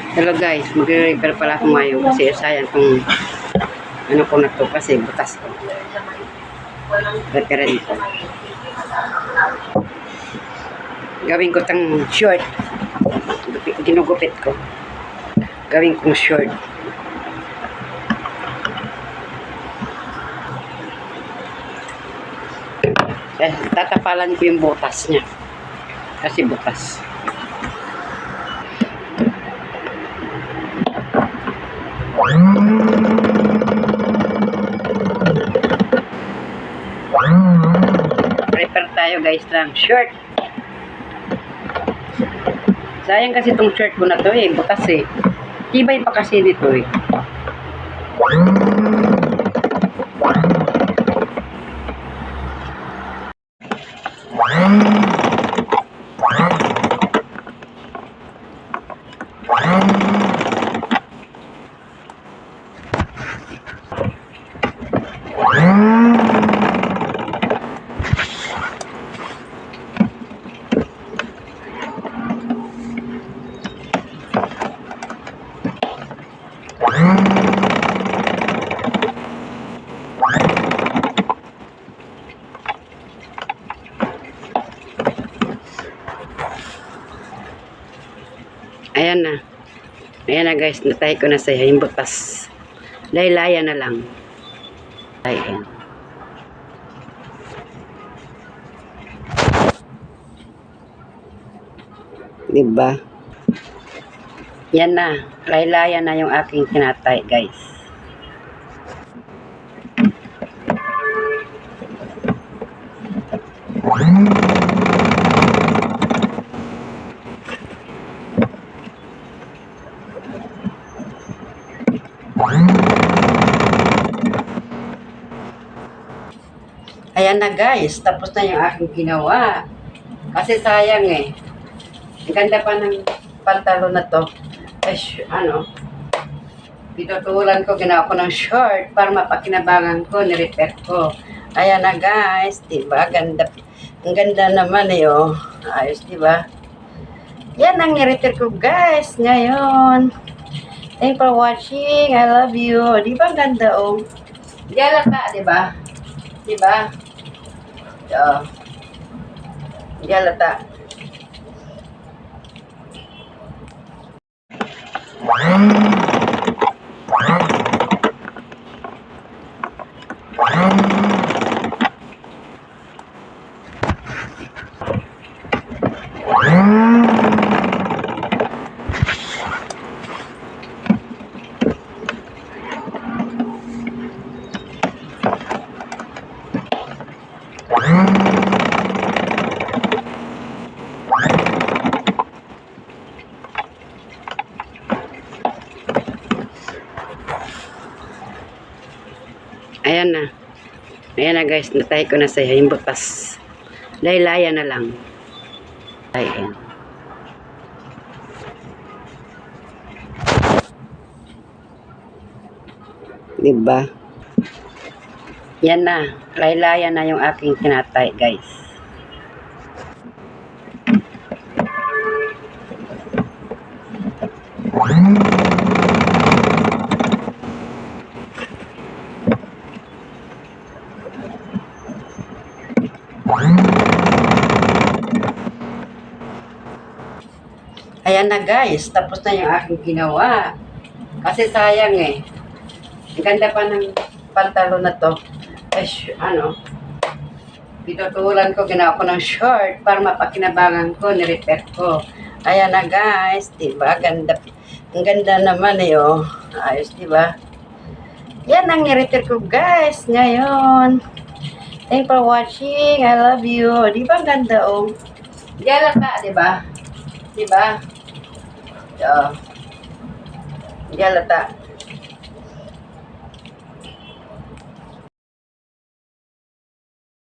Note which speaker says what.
Speaker 1: Hello guys, magre-repair pala ako ngayon kasi sayang kung ano ko na to kasi butas ko. Repair dito. Gawin ko tang short. Ginugupit ko. Gawin kong short. Tatapalan ko yung butas niya. Kasi butas. Repair tayo guys lang. Shirt. Sayang kasi itong shirt ko na to eh. Butas eh. Tibay pa kasi dito eh. Ayan na. Ayan na guys. Natay ko na sa'yo. Yung butas. Laylaya na lang. Ayan. Diba? Yan na. Laylaya na yung aking tinatay guys. Ayan na guys, tapos na yung aking ginawa. Kasi sayang eh. Ang ganda pa ng pantalo na to. Ay, pinutulan ko, ginawa ko ng short para mapakinabangan ko, nirepair ko. Ayan na guys, diba? Ganda. Ang ganda naman eh, oh. Ayos, diba? Yan ang nirepair ko guys ngayon. Thanks for watching. I love you. Diba ang ganda, oh? Galata, diba? Diba? Oh. Galata. Ayan na. Ayan na guys, natay ko na sa'yo yung butas. Laylaya na lang. Ayan. Diba? Yan na. Laylaya na yung aking tinatay guys. Ayan na guys, tapos na yung aking ginawa. Kasi sayang eh. Ang ganda pa ng pantalo na to. Ay, pinutulan ko, ginawa ko ng short para mapakinabangan ko, nirepair ko. Ayan na guys, diba? Ganda. Ang ganda naman eh, oh. Ayos, diba? Yan ang nirepair ko guys ngayon. Thanks for watching. I love you. Diba ang ganda, oh? Galata, diba? Diba? Oh. Galata.